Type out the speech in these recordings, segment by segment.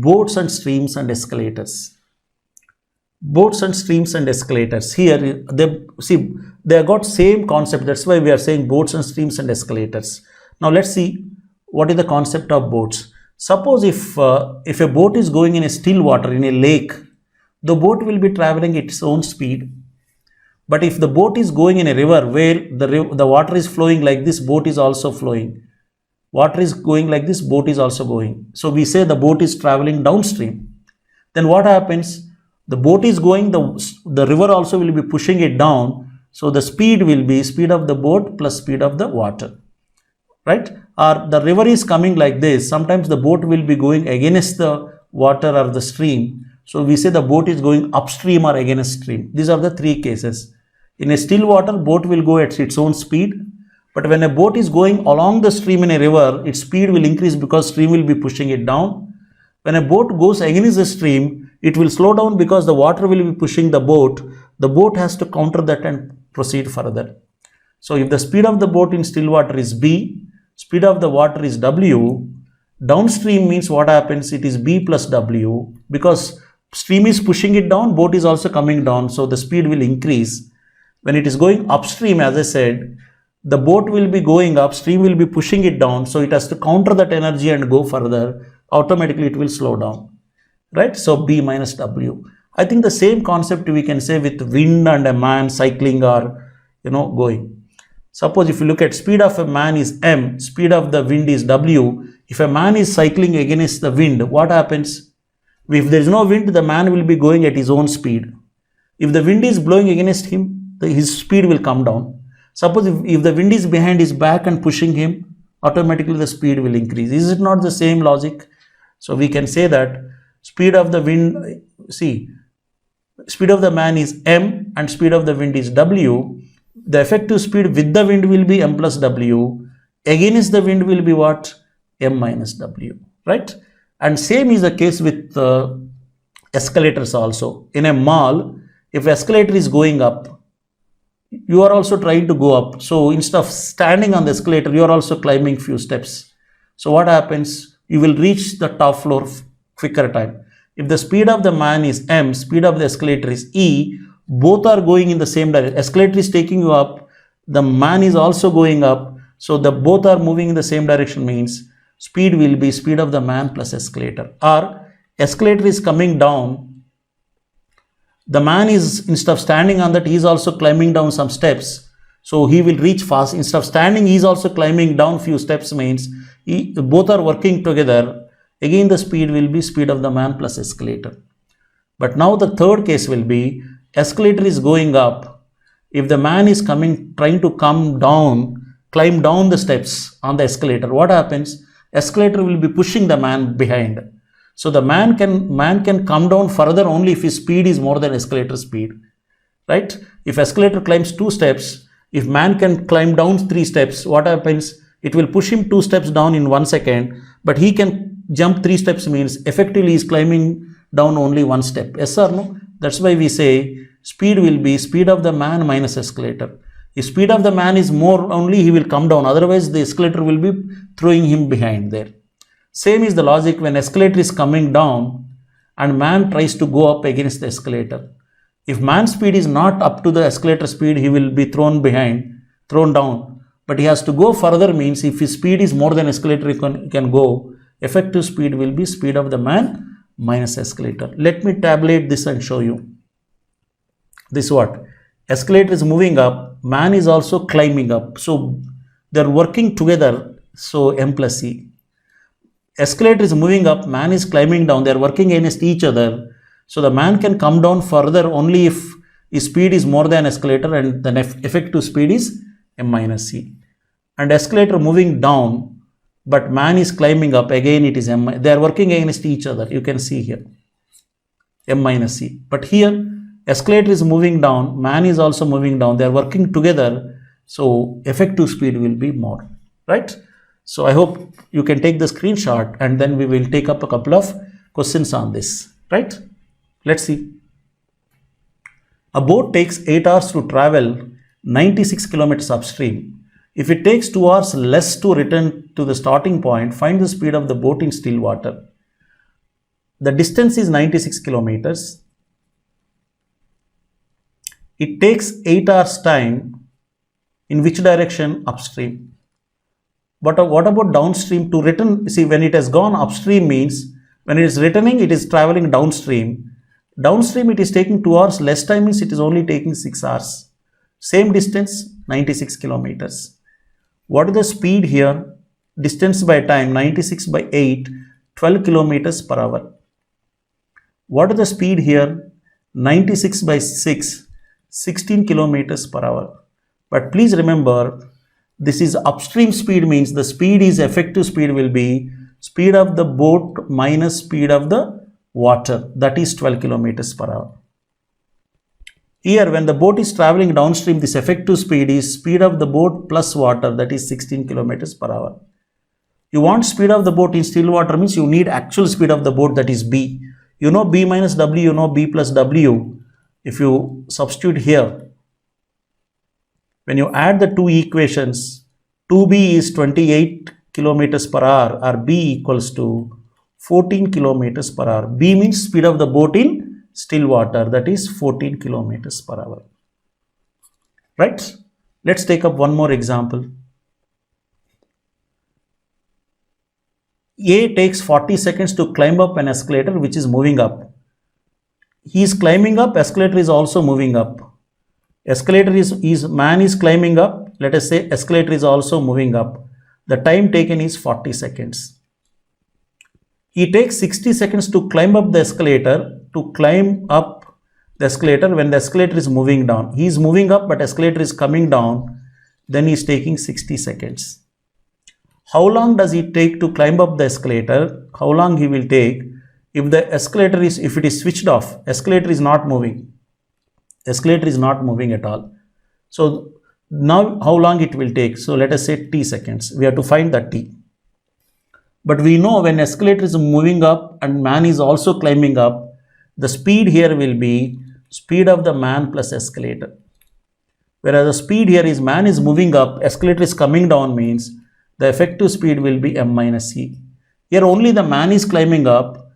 boats and streams and escalators. Boats and streams and escalators. Here, they have got same concept. That's why we are saying boats and streams and escalators. Now let's see what is the concept of boats. Suppose if a boat is going in a still water, in a lake, the boat will be traveling at its own speed. But if the boat is going in a river where the water is flowing like this, boat is also flowing. Water is going like this, boat is also going. So we say the boat is traveling downstream. Then what happens? The boat is going, the river also will be pushing it down. So the speed will be speed of the boat plus speed of the water. Right? Or the river is coming like this. Sometimes the boat will be going against the water or the stream. So we say the boat is going upstream or against stream. These are the three cases. In a still water, boat will go at its own speed. But when a boat is going along the stream in a river, its speed will increase because stream will be pushing it down. When a boat goes against the stream, it will slow down because the water will be pushing the boat. The boat has to counter that and proceed further. So if the speed of the boat in still water is B, speed of the water is W, downstream means what happens? It is B plus W, because stream is pushing it down, boat is also coming down, so the speed will increase. When it is going upstream, as I said, the boat will be going up, stream will be pushing it down, so it has to counter that energy and go further. Automatically it will slow down, right? So B minus W. I think the same concept we can say with wind and a man cycling or going. Suppose if you look at speed of a man is M, speed of the wind is W. If a man is cycling against the wind, what happens? If there is no wind, the man will be going at his own speed. If the wind is blowing against him, his speed will come down. Suppose if the wind is behind his back and pushing him, automatically the speed will increase. Is it not the same logic? So we can say that speed of the wind, speed of the man is M and speed of the wind is W. The effective speed with the wind will be M plus W. Against the wind will be what? M minus W, right? And same is the case with escalators also. In a mall, if escalator is going up, you are also trying to go up. So instead of standing on the escalator, you are also climbing few steps. So what happens? You will reach the top floor quicker time. If the speed of the man is M, speed of the escalator is E, both are going in the same direction. Escalator is taking you up, the man is also going up, so the both are moving in the same direction, means speed will be speed of the man plus escalator. Or escalator is coming down, the man is, instead of standing on that, he is also climbing down some steps, so he will reach fast. Instead of standing, he is also climbing down few steps, means both are working together. Again the speed will be speed of the man plus escalator. But now the third case will be escalator is going up. If the man is trying to climb down the steps on the escalator, what happens? Escalator will be pushing the man behind. So the man can come down further only if his speed is more than escalator speed, right? If escalator climbs 2 steps, if man can climb down 3 steps, what happens? It will push him 2 steps down in 1 second, but he can jump 3 steps, means effectively he is climbing down only 1 step. Yes or no? That's why we say speed will be speed of the man minus escalator. If speed of the man is more, only he will come down, otherwise the escalator will be throwing him behind there. Same is the logic when escalator is coming down and man tries to go up against the escalator. If man's speed is not up to the escalator speed, he will be thrown down. But he has to go further, means if his speed is more than escalator he can go, effective speed will be speed of the man minus escalator. Let me tabulate this and show you. This what? Escalator is moving up, man is also climbing up. So they are working together, so M plus E. Escalator is moving up, man is climbing down, they are working against each other. So the man can come down further only if his speed is more than escalator, and the effective speed is M minus E. And escalator moving down, but man is climbing up, again it is M. They are working against each other, you can see here, M minus E. But here escalator is moving down, man is also moving down, they are working together, so effective speed will be more, right? So I hope you can take the screenshot and then we will take up a couple of questions on this, right? Let's see. A boat takes 8 hours to travel 96 kilometers upstream. If it takes 2 hours less to return to the starting point, find the speed of the boat in still water. The distance is 96 kilometers. It takes 8 hours time. In which direction? Upstream. But what about downstream? To return, see, when it has gone upstream means when it is returning, it is traveling downstream. Downstream, it is taking 2 hours. Less time means it is only taking 6 hours. Same distance, 96 kilometers. What is the speed here? Distance by time, 96 by 8, 12 kilometers per hour. What is the speed here? 96 by 6, 16 kilometers per hour. But please remember, this is upstream speed, means the speed is effective speed will be speed of the boat minus speed of the water, that is 12 kilometers per hour. Here, when the boat is traveling downstream, this effective speed is speed of the boat plus water, that is 16 kilometers per hour. You want speed of the boat in still water means you need actual speed of the boat, that is B. You know B minus W, you know B plus W. If you substitute here, when you add the two equations, 2B is 28 kilometers per hour or B equals to 14 kilometers per hour. B means speed of the boat in still water, that is 14 kilometers per hour. Right? Let's take up one more example. A takes 40 seconds to climb up an escalator which is moving up. He is climbing up, escalator is also moving up. Escalator man is climbing up, let us say escalator is also moving up. The time taken is 40 seconds. He takes 60 seconds to climb up the escalator, when the escalator is moving down. He is moving up but escalator is coming down, then he is taking 60 seconds. How long does it take to climb up the escalator? How long he will take? If the escalator is, if it is switched off, escalator is not moving. Escalator is not moving at all. So now how long it will take? So let us say t seconds. We have to find that t. But we know when escalator is moving up and man is also climbing up, the speed here will be speed of the man plus escalator. Whereas the speed here is man is moving up, escalator is coming down means the effective speed will be m minus e. Here only the man is climbing up,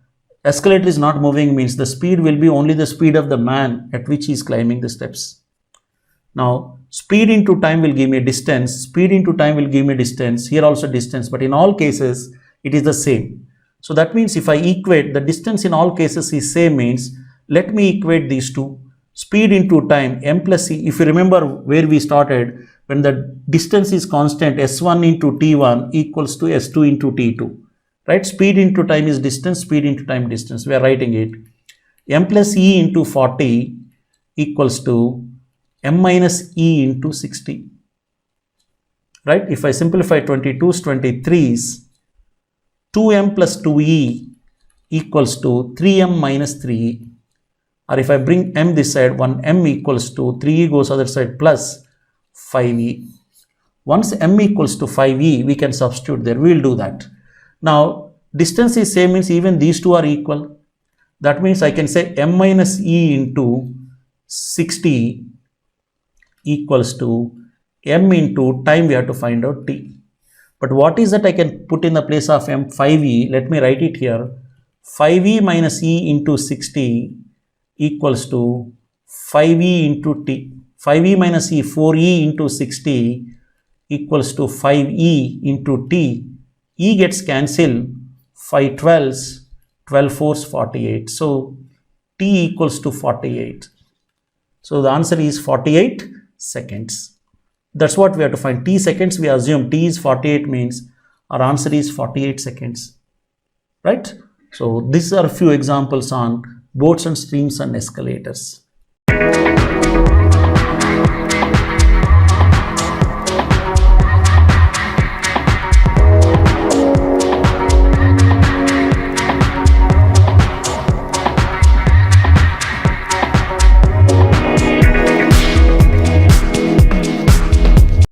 escalator is not moving means the speed will be only the speed of the man at which he is climbing the steps. Now speed into time will give me distance, speed into time will give me distance, here also distance, but in all cases it is the same. So that means if I equate the distance in all cases is same means, let me equate these two. Speed into time, m plus c. If you remember where we started, when the distance is constant, s1 into t1 equals to s2 into t2. Right? Speed into time is distance, speed into time distance. We are writing it. M plus e into 40 equals to m minus e into 60. Right? If I simplify 22's, 23's, 2m plus 2e equals to 3m minus 3e. Or if I bring m this side, 1m equals to 3e goes other side plus 5e. Once m equals to 5e, we can substitute there. We will do that. Now, distance is same means even these two are equal. That means I can say m minus e into 60 equals to m into time. We have to find out t. But what is that I can put in the place of m? 5e. Let me write it here. 5e minus e into 60 equals to 5e into t. 5e minus e, 4e into 60 equals to 5e into t. E gets cancelled, 5 12s, 12 4s, 48. So t equals to 48. So the answer is 48 seconds. That's what we have to find. T seconds, we assume t is 48 means our answer is 48 seconds. Right? So these are a few examples on boats and streams and escalators.